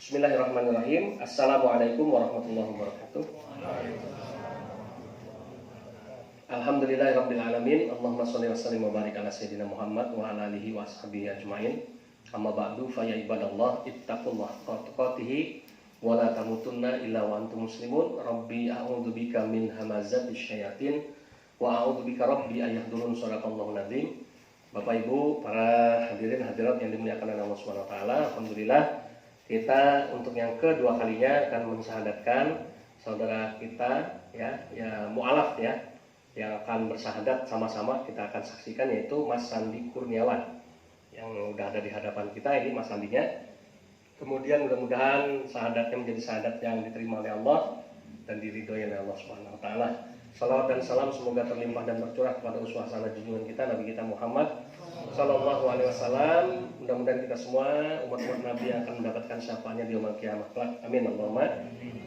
Bismillahirrahmanirrahim. Assalamualaikum warahmatullahi wabarakatuh. Alhamdulillahirabbil alamin. Allahumma shalli wa sallim wa barik ala sayyidina Muhammad wa ala alihi wa ashabihi ajmain. Amma ba'du fa ya ibadallah ittaqullaha haqqa tuqatih wa la tamutunna illa wa antum muslimun. Rabbi a'udzubika min hamazatis syayatin wa a'udzubika rabbi ayahdurun. Shadaqallahu nadzim. Bapak Ibu, para hadirin hadirat yang dimuliakan oleh Allah Subhanahu wa taala, alhamdulillah kita untuk yang kedua kalinya akan mensyahadatkan saudara kita ya mu'alaf ya yang akan bersyahadat sama-sama kita akan saksikan, yaitu Mas Sandi Kurniawan yang udah ada di hadapan kita. Ini Mas Sandinya. Kemudian mudah-mudahan syahadatnya menjadi syahadat yang diterima oleh Allah dan diridhoi oleh Allah Subhanahu wa taala. Salawat dan salam semoga terlimpah dan tercurah kepada uswah hasanah junjungan kita Nabi kita Muhammad Sallallahu Alaihi Wasallam. Mudah-mudahan kita semua umat-umat Nabi yang akan mendapatkan syafaatnya di yaumul qiyamah kelak. Amin Allahumma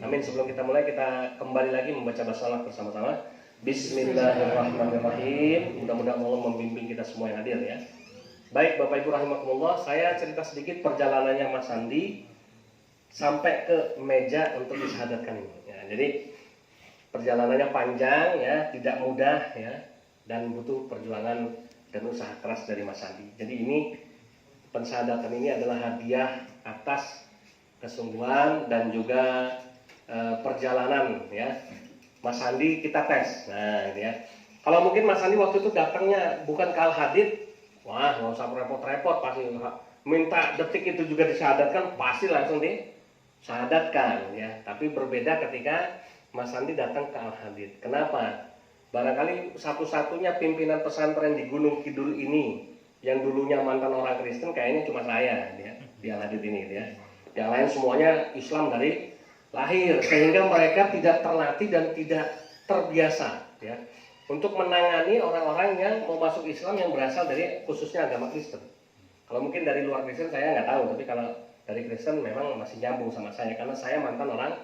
amin. Sebelum kita mulai, kita kembali lagi membaca basmalah bersama-sama. Bismillahirrahmanirrahim. Mudah-mudahan Allah membimbing kita semua yang hadir ya. Baik Bapak Ibu rahimakumullah, saya cerita sedikit perjalanannya Mas Sandi sampai ke meja untuk disyahadatkan ini. Ya, jadi perjalanannya panjang ya, tidak mudah ya, dan butuh perjuangan dan usaha keras dari Mas Sandi. Jadi ini pensyahadatan ini adalah hadiah atas kesungguhan dan juga perjalanan ya Mas Sandi kita tes. Nah ini ya. Kalau mungkin Mas Sandi waktu itu datangnya bukan ke Al-Hadid, wah nggak usah repot-repot, pasti minta detik itu juga disyahadatkan, pasti langsung disyahadatkan ya. Tapi berbeda ketika Mas Sandi datang ke Al-Hadid. Kenapa? Barangkali satu-satunya pimpinan pesantren di Gunung Kidul ini yang dulunya mantan orang Kristen kayaknya cuma saya ya, di Al-Hadid ini ya. Yang lain semuanya Islam dari lahir, sehingga mereka tidak terlatih dan tidak terbiasa ya untuk menangani orang-orang yang mau masuk Islam yang berasal dari khususnya agama Kristen. Kalau mungkin dari luar Kristen saya nggak tahu, tapi kalau dari Kristen memang masih nyambung sama saya karena saya mantan orang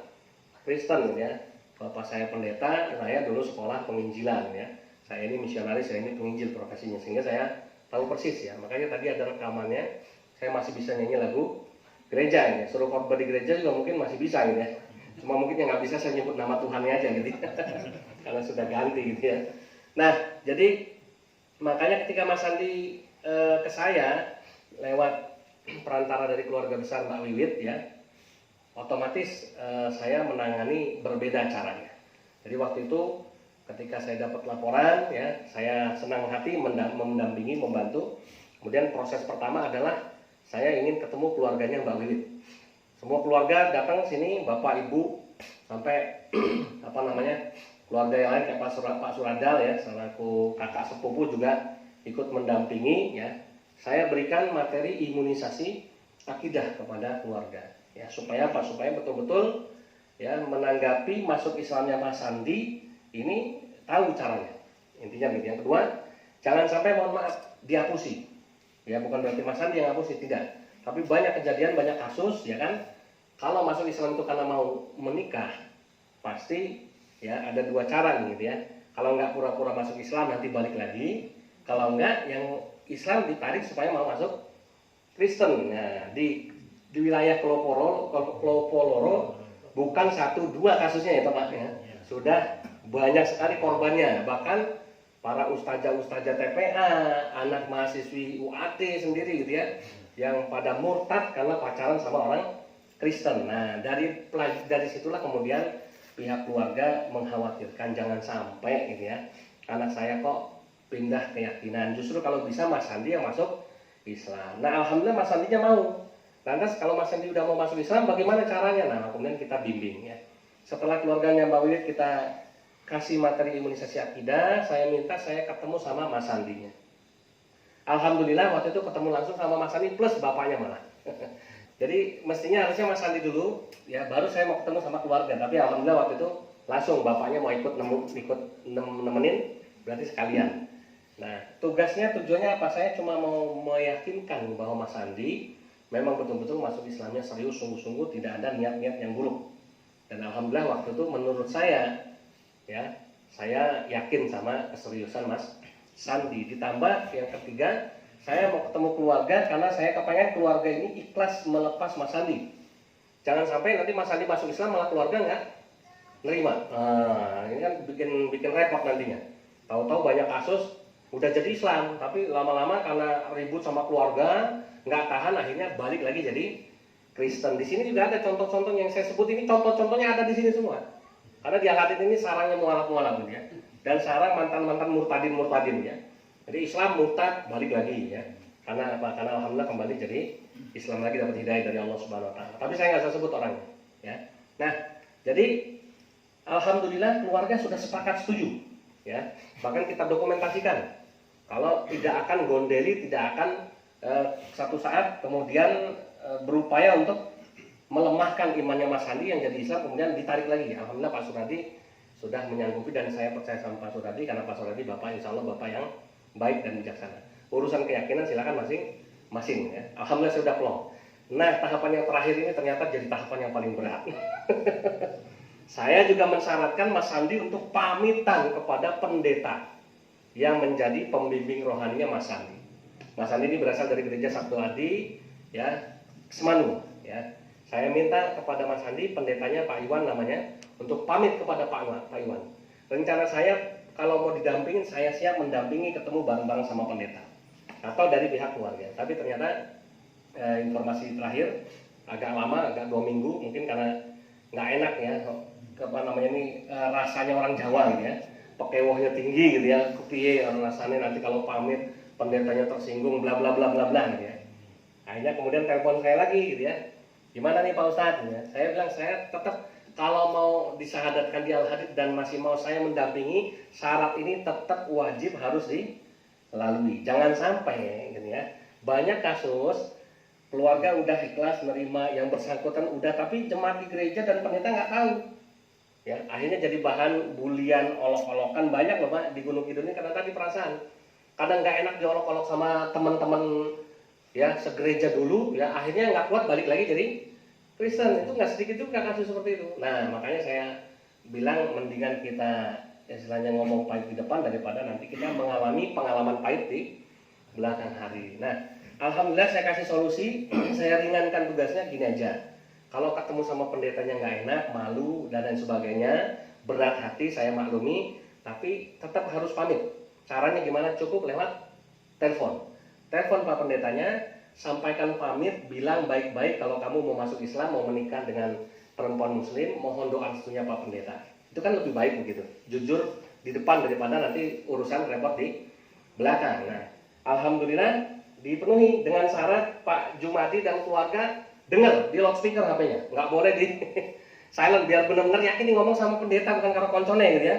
Kristen ya. Bapak saya pendeta, saya dulu sekolah penginjilan ya. Saya ini misionaris, saya ini penginjil profesinya, sehingga saya tahu persis ya. Makanya tadi ada rekamannya, saya masih bisa nyanyi lagu gereja ini. Suruh khotbah di gereja juga mungkin masih bisa gitu ya. Cuma mungkin yang nggak bisa saya nyebut nama Tuhannya aja gitu ya. Karena sudah ganti gitu ya. Nah, jadi makanya ketika Mas Sandi ke saya lewat perantara dari keluarga besar Mbak Wiwit ya, otomatis saya menangani berbeda caranya. Jadi waktu itu ketika saya dapat laporan ya, saya senang hati mendampingi, membantu. Kemudian proses pertama adalah saya ingin ketemu keluarganya Mbak Wiwit. Semua keluarga datang sini, bapak ibu sampai keluarga yang lain kayak Pak Suradal ya, selaku kakak sepupu juga ikut mendampingi ya. Saya berikan materi imunisasi akidah kepada keluarga. Ya, supaya apa? Supaya betul-betul ya menanggapi masuk Islamnya Mas Sandi ini tahu caranya. Intinya gitu. Yang kedua, jangan sampai mohon maaf dihapusi. Ya, bukan berarti Mas Sandi yang hapusi, tidak. Tapi banyak kejadian, banyak kasus ya kan. Kalau masuk Islam itu karena mau menikah, pasti ya ada dua cara nih gitu ya. Kalau nggak pura-pura masuk Islam nanti balik lagi. Kalau nggak yang Islam ditarik supaya mau masuk Kristen. Nah, di wilayah Klopoloro bukan 1-2 kasusnya ya Pak ya. Sudah banyak sekali korbannya. Bahkan para ustazah TPA, anak mahasiswi UAT sendiri gitu ya, yang pada murtad karena pacaran sama orang Kristen. Nah, dari situlah kemudian pihak keluarga mengkhawatirkan jangan sampai gitu ya, anak saya kok pindah keyakinan. Justru kalau bisa Mas Sandi yang masuk Islam. Nah, alhamdulillah Mas Sandinya mau. Lantas kalau Mas Sandi udah mau masuk Islam, bagaimana caranya? Nah, kemudian kita bimbing ya. Setelah keluarganya Mbak Wiwit kita kasih materi imunisasi akidah, saya minta saya ketemu sama Mas Sandinya. Alhamdulillah waktu itu ketemu langsung sama Mas Sandi plus bapaknya malah. Jadi mestinya harusnya Mas Sandi dulu, ya baru saya mau ketemu sama keluarga. Tapi alhamdulillah waktu itu langsung bapaknya mau ikut nemenin, berarti sekalian. Nah, tujuannya apa? Saya cuma mau meyakinkan bahwa Mas Sandi memang betul-betul masuk Islamnya serius, sungguh-sungguh, tidak ada niat-niat yang buruk. Dan alhamdulillah waktu itu menurut saya, ya, saya yakin sama keseriusan Mas Sandi. Ditambah yang ketiga, saya mau ketemu keluarga karena saya kepengen keluarga ini ikhlas melepas Mas Sandi. Jangan sampai nanti Mas Andi masuk Islam malah keluarga nggak nerima. Nah, ini kan bikin repot nantinya. Tahu-tahu banyak kasus udah jadi Islam, tapi lama-lama karena ribut sama keluarga nggak tahan, akhirnya balik lagi jadi Kristen. Di sini juga ada contoh-contoh yang saya sebut ini, contoh-contohnya ada di sini semua. Karena di Al-Hadid ini sarangnya mualaf-mualaf ya, dan sarang mantan-mantan murtadin ya. Jadi Islam murtad balik lagi ya. Karena apa? Karena alhamdulillah kembali jadi Islam lagi, dapat hidayah dari Allah Subhanahu wa taala. Tapi saya nggak usah sebut orangnya ya. Nah, jadi alhamdulillah keluarga sudah sepakat setuju ya. Bahkan kita dokumentasikan kalau tidak akan gondeli, tidak akan satu saat kemudian berupaya untuk melemahkan imannya Mas Andi yang jadi Islam kemudian ditarik lagi. Alhamdulillah Pak Suradi sudah menyanggupi, dan saya percaya sama Pak Suradi karena Pak Suradi Bapak insya Allah Bapak yang baik dan bijaksana. Urusan keyakinan silakan masing-masing ya. Alhamdulillah sudah plong. Nah, tahapan yang terakhir ini ternyata jadi tahapan yang paling berat. Saya juga mensyaratkan Mas Andi untuk pamitan kepada pendeta yang menjadi pembimbing rohaninya Mas Andi. Mas Andi ini berasal dari gereja Sabdo Adi ya, Semanu ya. Saya minta kepada Mas Andi, pendetanya Pak Iwan namanya, untuk pamit kepada Pak Iwan. Rencana saya kalau mau didampingin, saya siap mendampingi ketemu bareng-bareng sama pendeta atau dari pihak keluarga. Tapi ternyata informasi terakhir agak lama, agak 2 minggu, mungkin karena nggak enak ya, apa namanya ini rasanya orang Jawa gitu ya, pekewohnya tinggi gitu ya, kepiye rasanya nanti kalau pamit pendetanya tersinggung, bla bla bla bla bla gitu ya. Akhirnya kemudian telepon saya lagi gitu ya, gimana nih Pak Ustadz? Ya, saya bilang saya tetap kalau mau disyahadatkan di Al-Hadid dan masih mau saya mendampingi, syarat ini tetap wajib harus dilalui. Jangan sampai gitu ya, banyak kasus keluarga udah ikhlas menerima, yang bersangkutan udah, tapi jemaat di gereja dan pendeta nggak tahu. Ya, akhirnya jadi bahan bulian, olok-olokan banyak loh Pak di Gunung Kidul ini, karena tadi perasaan kadang nggak enak diolok-olok sama teman-teman ya segereja dulu ya, akhirnya nggak kuat balik lagi jadi Kristen. Itu nggak sedikit juga kasus seperti itu. Nah, makanya saya bilang mendingan kita istilahnya ngomong pahit di depan daripada nanti kita mengalami pengalaman pahit di belakang hari. Nah, alhamdulillah saya kasih solusi, saya ringankan tugasnya gini aja. Kalau ketemu sama pendetanya nggak enak, malu dan lain sebagainya, berat hati saya maklumi, tapi tetap harus pamit. Caranya gimana? Cukup lewat telepon. Telepon Pak pendetanya, sampaikan pamit, bilang baik-baik kalau kamu mau masuk Islam, mau menikah dengan perempuan muslim, mohon doa restunya Pak pendeta. Itu kan lebih baik begitu, jujur di depan daripada nanti urusan repot di belakang. Nah, alhamdulillah dipenuhi dengan syarat Pak Jumadi dan keluarga dengar di loudspeaker HP-nya, nggak boleh di silent, biar benar-benar yakin nih ngomong sama pendeta bukan karo koncone gitu ya.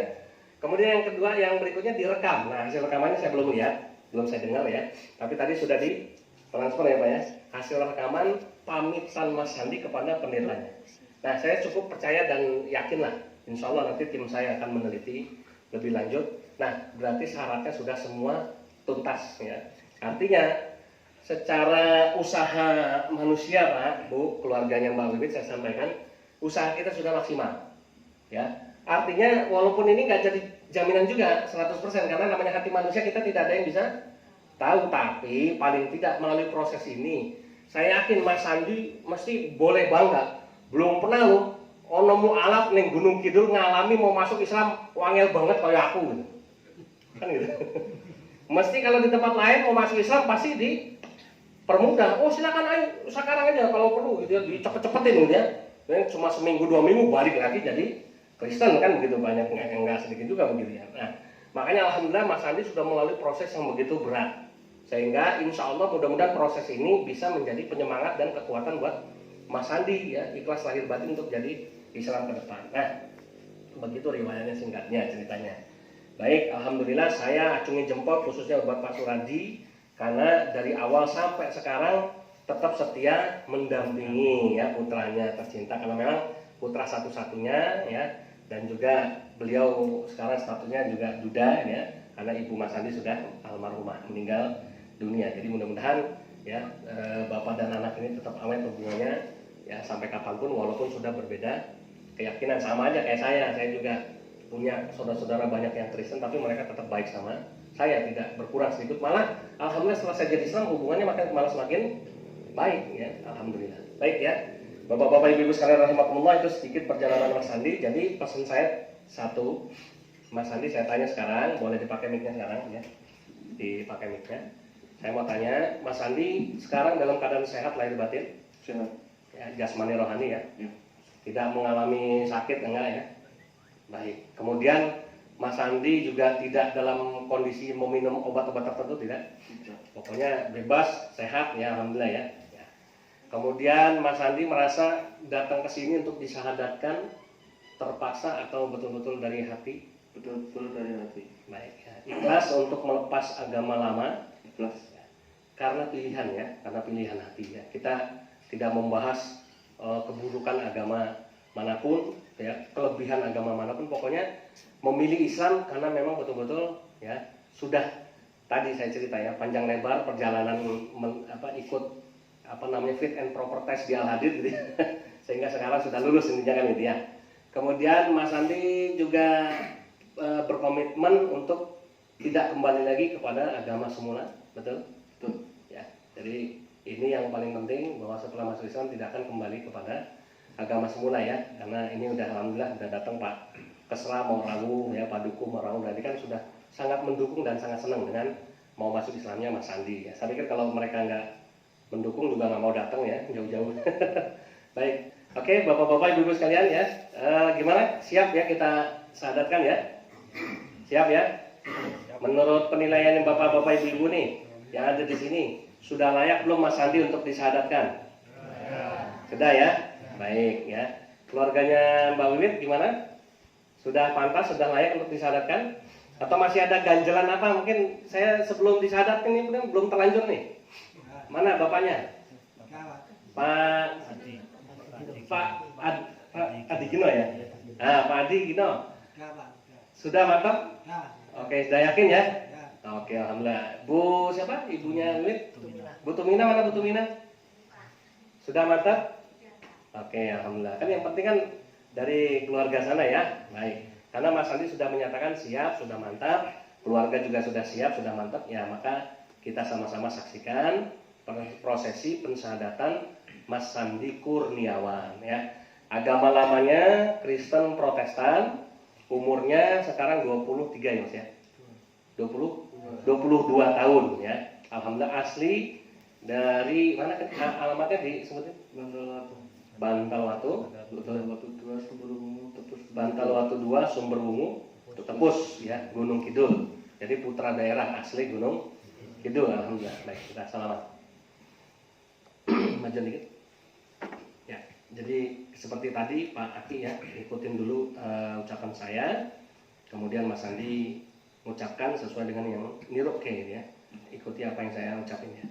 Kemudian yang kedua, yang berikutnya direkam. Nah, hasil rekamannya saya belum lihat, belum saya dengar ya, tapi tadi sudah di transfer ya Pak ya, hasil rekaman pamitan Mas Andi kepada pendetanya. Nah, saya cukup percaya dan yakinlah, insya Allah nanti tim saya akan meneliti lebih lanjut. Nah, berarti syaratnya sudah semua tuntas ya. Artinya secara usaha manusia Pak, Bu, keluarganya Mbak Wibit saya sampaikan, usaha kita sudah maksimal ya. Artinya walaupun ini nggak jadi jaminan juga 100%, karena namanya hati manusia kita tidak ada yang bisa tahu, tapi paling tidak melalui proses ini saya yakin Mas Andi mesti boleh bangga. Belum pernah lo ono mualaf ning Gunung Kidul ngalami mau masuk Islam wangel banget kayak aku gitu. Kan gitu. Mesti kalau di tempat lain mau masuk Islam pasti dipermudah. Oh silakan ayo sekarang aja kalau perlu gitu ya, dicepet-cepetin gitu ya. Dan cuma seminggu 2 minggu balik lagi jadi Kristen kan begitu, banyak enggak sedikit juga begitu ya. Nah, makanya alhamdulillah Mas Andi sudah melalui proses yang begitu berat. Sehingga insya Allah mudah-mudahan proses ini bisa menjadi penyemangat dan kekuatan buat Mas Andi ya, ikhlas lahir batin untuk jadi Islam ke depan. Nah, begitu riwayatnya singkatnya ceritanya. Baik, alhamdulillah saya acungi jempol khususnya buat Pak Suradi, karena dari awal sampai sekarang tetap setia mendampingi ya putranya tercinta, karena memang putra satu-satunya ya, dan juga beliau sekarang statusnya juga duda ya, karena ibu Mas Andi sudah almarhumah meninggal dunia. Jadi mudah-mudahan ya bapak dan anak ini tetap awet hubungannya ya sampai kapanpun, walaupun sudah berbeda keyakinan. Sama aja kayak saya juga punya saudara-saudara banyak yang Kristen, tapi mereka tetap baik sama saya, tidak berkurang sedikit. Malah alhamdulillah setelah saya jadi Islam hubungannya malah semakin baik ya, alhamdulillah. Baik ya. Bapak-bapak, ibu-ibu sekalian rahimakumullah, itu sedikit perjalanan Mas Sandi. Jadi pesan saya satu, Mas Sandi, saya tanya sekarang, boleh dipakai mic-nya sekarang ya, dipakai mic-nya. Saya mau tanya, Mas Sandi sekarang dalam keadaan sehat lahir batin? Sehat. Ya, jasmani rohani ya? Ya. Tidak mengalami sakit enggak ya? Baik. Kemudian Mas Sandi juga tidak dalam kondisi meminum obat-obat tertentu, tidak? Tidak. Pokoknya bebas, sehat ya, alhamdulillah ya. Ya. Kemudian Mas Sandi merasa datang ke sini untuk disyahadatkan terpaksa atau betul-betul dari hati? Betul-betul dari hati. Baik ya. Ikhlas untuk melepas agama lama? Ikhlas. Karena pilihan ya, karena pilihan hati ya. Kita tidak membahas keburukan agama manapun ya, kelebihan agama manapun, pokoknya memilih Islam karena memang betul-betul ya sudah tadi saya cerita ya, panjang lebar perjalanan ikut fit and proper test di Al-Hadid gitu ya. Sehingga sekarang sudah lulus intinya kan gitu ya. Kemudian Mas Andi juga berkomitmen untuk tidak kembali lagi kepada agama semula, betul? Betul. Ya, jadi ini yang paling penting, bahwa setelah masuk Islam tidak akan kembali kepada agama semula ya, karena ini udah alhamdulillah udah datang Pak Kesra mau rawu ya, Pak Duku mau rawu, berarti kan sudah sangat mendukung dan sangat senang dengan mau masuk Islamnya Mas Sandi ya. Saya pikir kalau mereka nggak mendukung juga nggak mau datang ya jauh-jauh. Baik, oke bapak-bapak ibu-ibu sekalian ya, gimana? Siap ya kita syahadatkan ya? Siap ya? Menurut penilaian bapak-bapak ibu-ibu nih yang ada di sini, sudah layak belum Mas Sandi untuk disyahadatkan? Sudah ya? Baik ya. Keluarganya Mbak Wiwit gimana? Sudah pantas, sudah layak untuk disyahadatkan? Atau masih ada ganjelan apa? Mungkin saya sebelum disyahadatkan ini belum terlanjur nih. Mana bapaknya? Pak Adi Gino ya? Pak Adi Gino. Sudah mantap? Oke, sudah yakin ya? Oke, alhamdulillah. Bu siapa? Ibunya Wiwit? Bu Tumina, mana Bu Tumina? Sudah mantap? Oke, alhamdulillah. Kan yang penting kan dari keluarga sana ya. Baik. Karena Mas Sandi sudah menyatakan siap, sudah mantap, keluarga juga sudah siap, sudah mantap, ya maka kita sama-sama saksikan prosesi pensyahadatan Mas Sandi Kurniawan ya. Agama lamanya Kristen Protestan, umurnya sekarang 23 ya Mas ya. 22 tahun ya. Alhamdulillah, asli dari mana kan alamatnya disebutin? Bantalwatu 2 Sumberwungu Tepus ya, Gunung Kidul. Jadi putra daerah asli Gunung Kidul, alhamdulillah. Baik, kita selamat. Maju dikit. Ya, jadi seperti tadi Pak Aki ya, ikutin dulu ucapan saya. Kemudian Mas Sandi mengucapkan sesuai dengan yang niruke ya. Ikuti apa yang saya ucapin ya.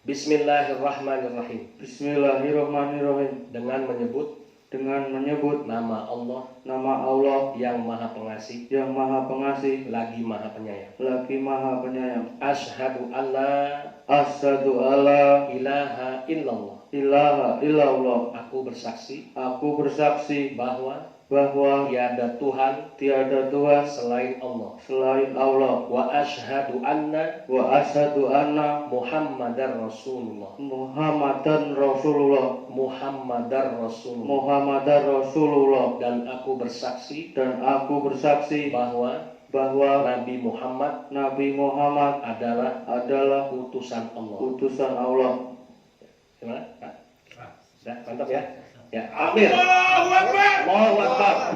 Bismillahirrahmanirrahim. Bismillahirrahmanirrahim. Dengan menyebut nama Allah yang Maha Pengasih, lagi Maha Penyayang. Asyhadu alla ilaha illallah. Aku bersaksi bahwa tiada Tuhan selain Allah. Wa asyhadu anna Muhammadar Rasulullah. Dan aku bersaksi bahwa Nabi Muhammad adalah utusan Allah. Gimana, Pak? Sudah, mantap ya? Ya, amin. Allahu Akbar.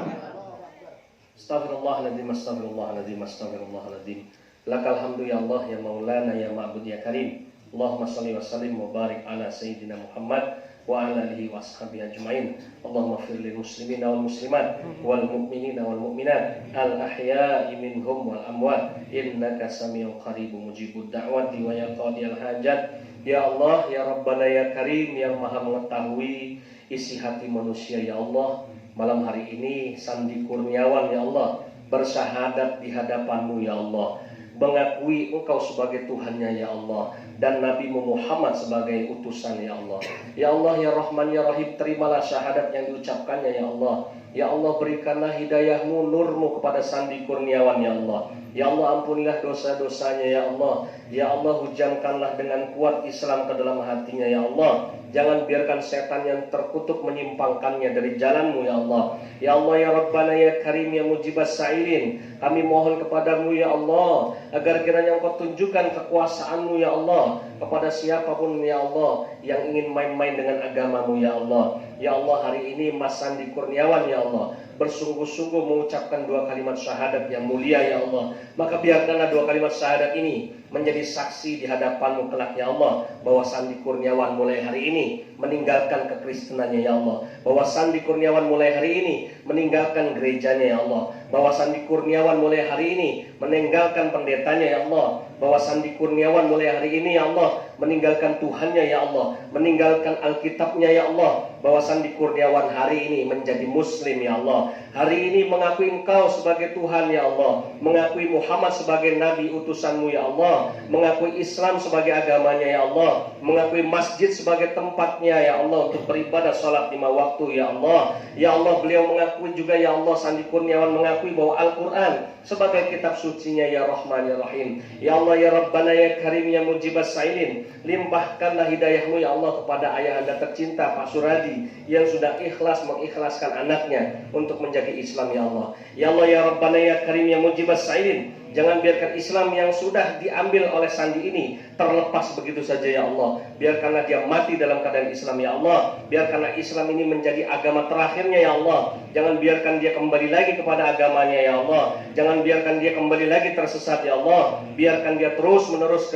Astaghfirullahaladzim. Lakal hamdu ya Allah ya Maulana ya Ma'bud ya Karim. Allahumma salli wa sallim wa barik ala Sayyidina Muhammad wa ala alihi wa ashabihi ajma'in. Allahumma fir lil muslimina wal muslimat wal mu'minina wal mu'minat al ahya'i minhum wal amwat innaka sami'un qaribun mujibud da'wati wa ya qadiyal hajat. Ya Allah ya Rabbana ya Karim, yang Maha mengetahui isi hati manusia ya Allah. Malam hari ini Sandi Kurniawan ya Allah bersyahadat di hadapan-Mu ya Allah, mengakui Engkau sebagai Tuhannya ya Allah, dan Nabi Muhammad sebagai utusan ya Allah. Ya Allah ya Rahman ya Rahim, terimalah syahadat yang diucapkannya ya Allah. Ya Allah, berikanlah hidayah-Mu, nur-Mu kepada Sandi Kurniawan ya Allah. Ya Allah, ampunilah dosa-dosanya ya Allah. Ya Allah, hujamkanlah dengan kuat Islam ke dalam hatinya ya Allah. Jangan biarkan setan yang terkutuk menyimpangkannya dari jalanmu ya Allah. Ya Allah ya Rabbana ya Karim ya Mujibas Sa'ilin, kami mohon kepadamu ya Allah, agar kiranya Engkau tunjukkan kekuasaanmu ya Allah kepada siapapun ya Allah yang ingin main-main dengan agamamu ya Allah. Ya Allah, hari ini Mas Sandi Kurniawan ya Allah bersungguh-sungguh mengucapkan 2 kalimat syahadat yang mulia ya Allah. Maka biarkanlah 2 kalimat syahadat ini menjadi saksi di hadapanmu kelak ya Allah, bahwa Sandi Kurniawan mulai hari ini meninggalkan kekristenannya ya Allah, bahwa Sandi Kurniawan mulai hari ini meninggalkan gerejanya ya Allah, bahwa Sandi Kurniawan mulai hari ini meninggalkan pendetanya ya Allah, bahwa Sandi Kurniawan mulai hari ini ya Allah meninggalkan Tuhannya ya Allah, meninggalkan Alkitabnya ya Allah, bahwa Sandi Kurniawan hari ini menjadi Muslim ya Allah, hari ini mengakui Engkau sebagai Tuhan ya Allah, mengakui Muhammad sebagai Nabi utusanmu ya Allah, mengakui Islam sebagai agamanya ya Allah, mengakui masjid sebagai tempatnya ya Allah untuk beribadah salat 5 waktu ya Allah. Ya Allah, beliau mengakui juga ya Allah, Sandi Kurniawan mengakui bahwa Al-Quran sebagai kitab sucinya ya Rahman ya Rahim. Ya Allah ya Rabbana ya Karim ya Mujibas Sa'ilin, limpahkanlah hidayahmu ya Allah kepada ayah anda tercinta Pak Suradi yang sudah ikhlas mengikhlaskan anaknya untuk menjadi Islam ya Allah. Ya Allah ya Rabbana ya Karim ya Mujibas Sa'ilin, jangan biarkan Islam yang sudah diambil oleh Sandi ini terlepas begitu saja ya Allah. Biarkanlah dia mati dalam keadaan Islam ya Allah. Biarkanlah Islam ini menjadi agama terakhirnya ya Allah. Jangan biarkan dia kembali lagi kepada agamanya ya Allah. Jangan biarkan dia kembali lagi tersesat ya Allah. Biarkan dia terus menerus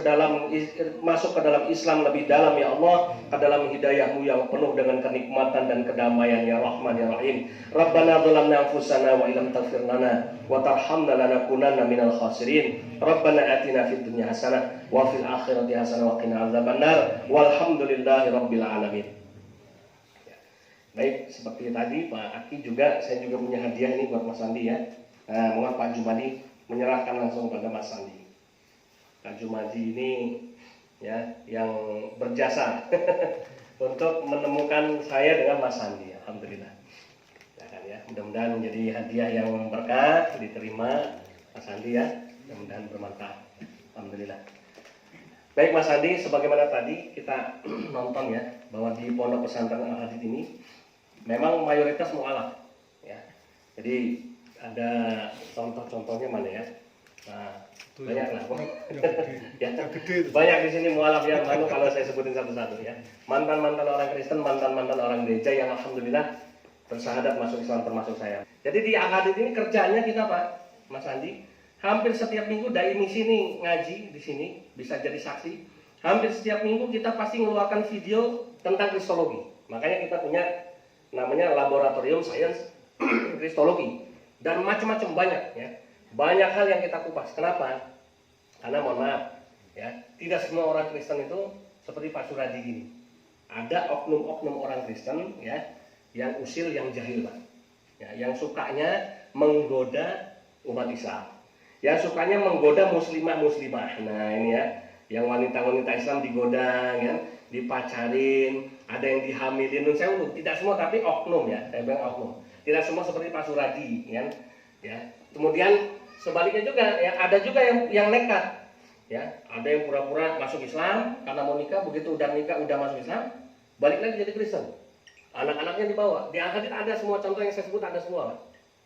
masuk ke dalam Islam lebih dalam ya Allah, ke dalam hidayahmu yang penuh dengan kenikmatan dan kedamaian ya Rahman ya Rahim. Rabbana zalamna anfusana wa illam taghfir lana wa tarhamna lanakunanna minal khasirin. Rabbana atina fid dunya hasanah wa fil akhirati hasanah wa qina adzabannar. Walhamdulillahi rabbil alamin. Baik, seperti tadi Pak Aki juga, saya juga punya hadiah ini buat Mas Sandi ya. Nah, mohon Pak Jumadi menyerahkan langsung pada Mas Sandi. Pak Jumadi ini ya yang berjasa untuk menemukan saya dengan Mas Sandi. Alhamdulillah. Ya, mudah-mudahan menjadi hadiah yang berkah, diterima Mas Sandi ya. Mudah-mudahan bermanfaat. Alhamdulillah. Baik Mas Sandi, sebagaimana tadi kita nonton ya, bahwa di Pondok Pesantren Al-Hadid ini memang mayoritas mu'alaf ya. Jadi ada contoh-contohnya mana ya? Nah, banyak lah. Ya, banyak di sini mu'alaf yang mana kalau saya sebutin satu-satu ya. Mantan-mantan orang Kristen, mantan-mantan orang gereja yang alhamdulillah bersahadat masuk Islam termasuk saya. Jadi di Al-Hadid ini kerjanya kita Pak, Mas Andi, hampir setiap minggu dai misi nih ngaji di sini, bisa jadi saksi. Hampir setiap minggu kita pasti mengeluarkan video tentang kristologi. Makanya kita punya namanya laboratorium sains kristologi dan macam-macam banyak ya. Banyak hal yang kita kupas. Kenapa? Karena mohon maaf ya, tidak semua orang Kristen itu seperti Pak Suradi gini. Ada oknum-oknum orang Kristen ya yang usil, yang jahil Pak. Ya, yang sukanya menggoda umat Islam. Yang sukanya menggoda muslimah-muslimah. Nah, ini ya, yang wanita-wanita Islam digoda ya, dipacarin, ada yang dihamilin. Saya tidak semua, tapi oknum ya, saya bilang oknum. Tidak semua seperti Pak Suradi ya. Kemudian sebaliknya juga ya, ada juga yang nekat ya, ada yang pura-pura masuk Islam karena mau nikah, begitu udah nikah udah masuk Islam balik lagi jadi Kristen, anak-anaknya dibawa. Di Al-Hadid ada semua contoh yang saya sebut, ada semua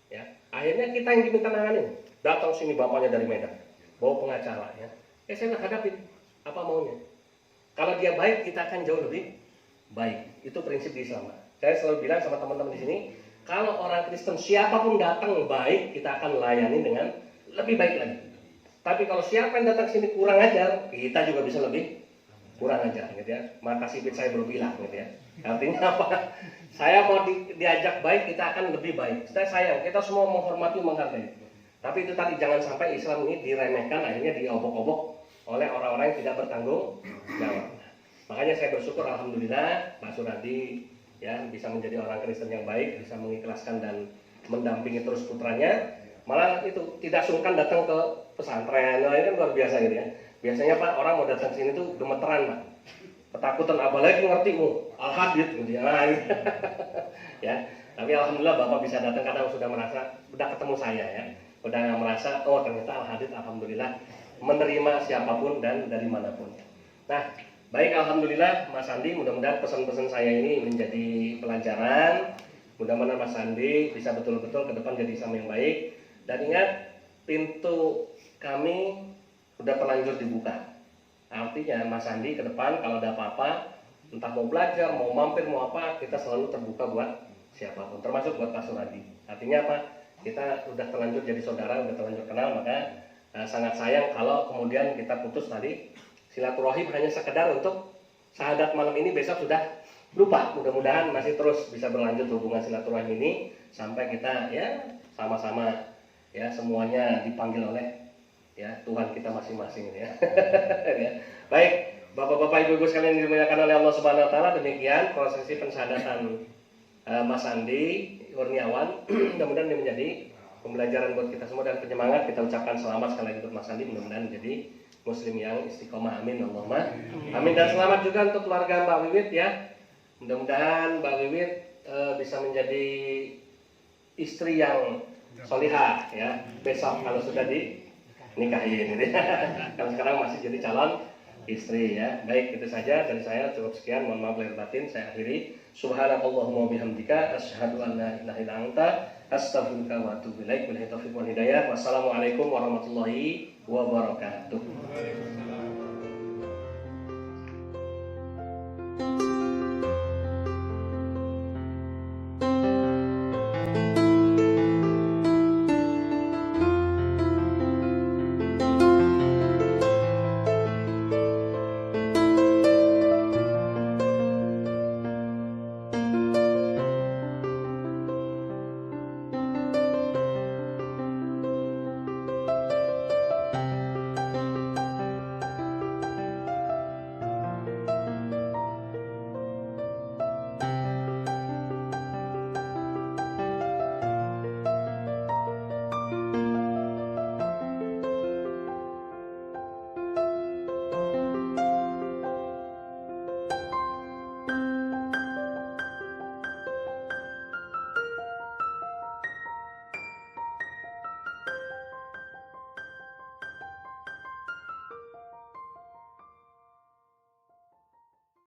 ya. Akhirnya kita yang diminta nanganin, datang sini bapaknya dari Medan bawa pengacara ya, saya hadapin apa maunya. Kalau dia baik, kita akan jauh lebih baik. Itu prinsip di Islam. Saya selalu bilang sama teman-teman di sini, kalau orang Kristen siapapun datang baik, kita akan layani dengan lebih baik lagi. Tapi kalau siapa yang datang sini kurang ajar, kita juga bisa lebih kurang ajar, gitu ya. Mata sipit saya berbilang, gitu ya. Artinya apa? Saya mau diajak baik, kita akan lebih baik. Saya sayang, kita semua menghormati, menghargai. Tapi itu tadi, jangan sampai Islam ini diremehkan, akhirnya diobok-obok oleh orang-orang yang tidak bertanggung jawab. Makanya saya bersyukur alhamdulillah Pak Suradi ya bisa menjadi orang Kristen yang baik, bisa mengikhlaskan dan mendampingi terus putranya. Malah itu tidak sungkan datang ke pesantren. Nah, ini kan luar biasa gitu ya. Biasanya Pak orang mau datang sini tuh gemeteran Pak, ketakutan, apalagi ngertimu Al-Hadid gitu ya. Nah, ya. Tapi alhamdulillah Bapak bisa datang karena sudah merasa sudah ketemu saya ya. udah merasa oh ternyata Al-Hadid alhamdulillah menerima siapapun dan dari manapun. Nah, baik alhamdulillah Mas Andi, mudah-mudahan pesan-pesan saya ini menjadi pelajaran. Mudah-mudahan Mas Andi bisa betul-betul ke depan jadi sama yang baik. Dan ingat, pintu kami udah terlanjur dibuka. Artinya Mas Andi ke depan kalau ada apa-apa, entah mau belajar, mau mampir, mau apa, kita selalu terbuka buat siapapun, termasuk buat Pak Suradi. Artinya apa? Kita udah terlanjur jadi saudara, udah terlanjur kenal, maka sangat sayang kalau kemudian kita putus tadi. Silaturahim hanya sekedar untuk syahadat malam ini, besok sudah lupa. Mudah-mudahan masih terus bisa berlanjut hubungan silaturahim ini sampai kita ya sama-sama ya semuanya dipanggil oleh ya Tuhan kita masing-masing ya. Ya. Baik, Bapak-bapak, Ibu-ibu sekalian yang dimuliakan oleh Allah Subhanahu wa taala, demikian prosesi pensyahadatan Mas Andi Kurniawan. Mudah-mudahan ini menjadi pembelajaran buat kita semua dan penyemangat. Kita ucapkan selamat sekali lagi untuk Mas Andi, mudah-mudahan menjadi muslim yang istiqomah, amin Allahumma amin. Dan selamat juga untuk keluarga Mbak Wiwit ya. Mudah-mudahan Mbak Wiwit bisa menjadi istri yang solihah ya besok kalau sudah dinikahin gitu. Kalau sekarang masih jadi calon istri ya. Baik, itu saja dari saya, cukup sekian, mohon maaf lahir batin. Saya akhiri, subhanakallahumma bihamdika asyhadu an la ilaha illa anta astaghfiruka wa atubu ilaik. Billahi taufiq wal hidayah. Wassalamualaikum warahmatullahi wabarakatuh.